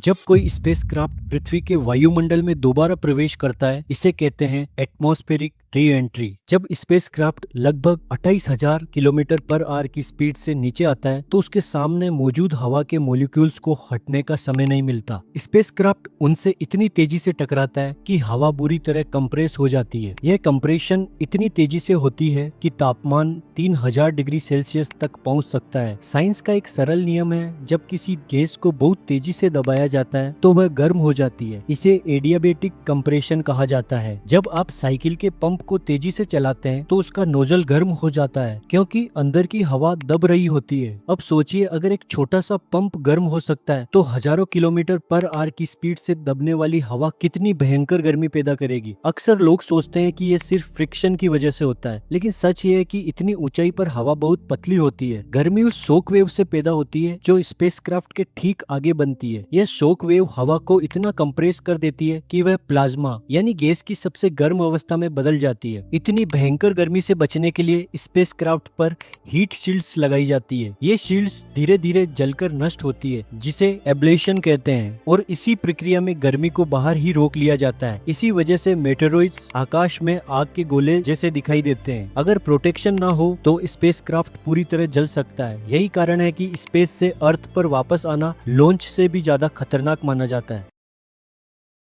जब कोई स्पेसक्राफ्ट पृथ्वी के वायुमंडल में दोबारा प्रवेश करता है, इसे कहते हैं एटमॉस्फेरिक री एंट्री। जब स्पेसक्राफ्ट लगभग 28,000 किलोमीटर पर आवर की स्पीड से नीचे आता है तो उसके सामने मौजूद हवा के मॉलिक्यूल्स को हटने का समय नहीं मिलता। स्पेसक्राफ्ट उनसे इतनी तेजी से टकराता है कि हवा बुरी तरह कंप्रेस हो जाती है। यह कंप्रेशन इतनी तेजी से होती है कि तापमान 3000 डिग्री सेल्सियस तक पहुंच सकता है। साइंस का एक सरल नियम है, जब किसी गैस को बहुत तेजी से दबाया जाता है तो वह गर्म हो जाती है। इसे एडियाबेटिक कंप्रेशन कहा जाता है। जब आप साइकिल के पंप को तेजी से चलाते हैं तो उसका नोजल गर्म हो जाता है क्योंकि अंदर की हवा दब रही होती है। अब सोचिए, अगर एक छोटा सा पंप गर्म हो सकता है तो हजारों किलोमीटर पर आवर की स्पीड से दबने वाली हवा कितनी भयंकर गर्मी पैदा करेगी। अक्सर लोग सोचते हैं कि यह सिर्फ फ्रिक्शन की वजह से होता है, लेकिन सच ये है कि इतनी ऊंचाई पर हवा बहुत पतली होती है। गर्मी उस शॉक वेव से पैदा होती है जो स्पेसक्राफ्ट के ठीक आगे बनती है। यह शॉक वेव हवा को इतना कंप्रेस कर देती है कि वह प्लाज्मा यानी गैस की सबसे गर्म अवस्था में बदल जाती है। इतनी भयंकर गर्मी से बचने के लिए स्पेसक्राफ्ट पर हीट शील्ड्स लगाई जाती है। ये शील्ड्स धीरे धीरे जलकर नष्ट होती है, जिसे एब्लेशन कहते हैं, और इसी प्रक्रिया में गर्मी को बाहर ही रोक लिया जाता है। इसी वजह से मेटेरॉइड्स आकाश में आग के गोले जैसे दिखाई देते हैं। अगर प्रोटेक्शन ना हो तो स्पेसक्राफ्ट पूरी तरह जल सकता है। यही कारण है कि स्पेस से अर्थ पर वापस आना लॉन्च से भी ज्यादा खतरनाक माना जाता है।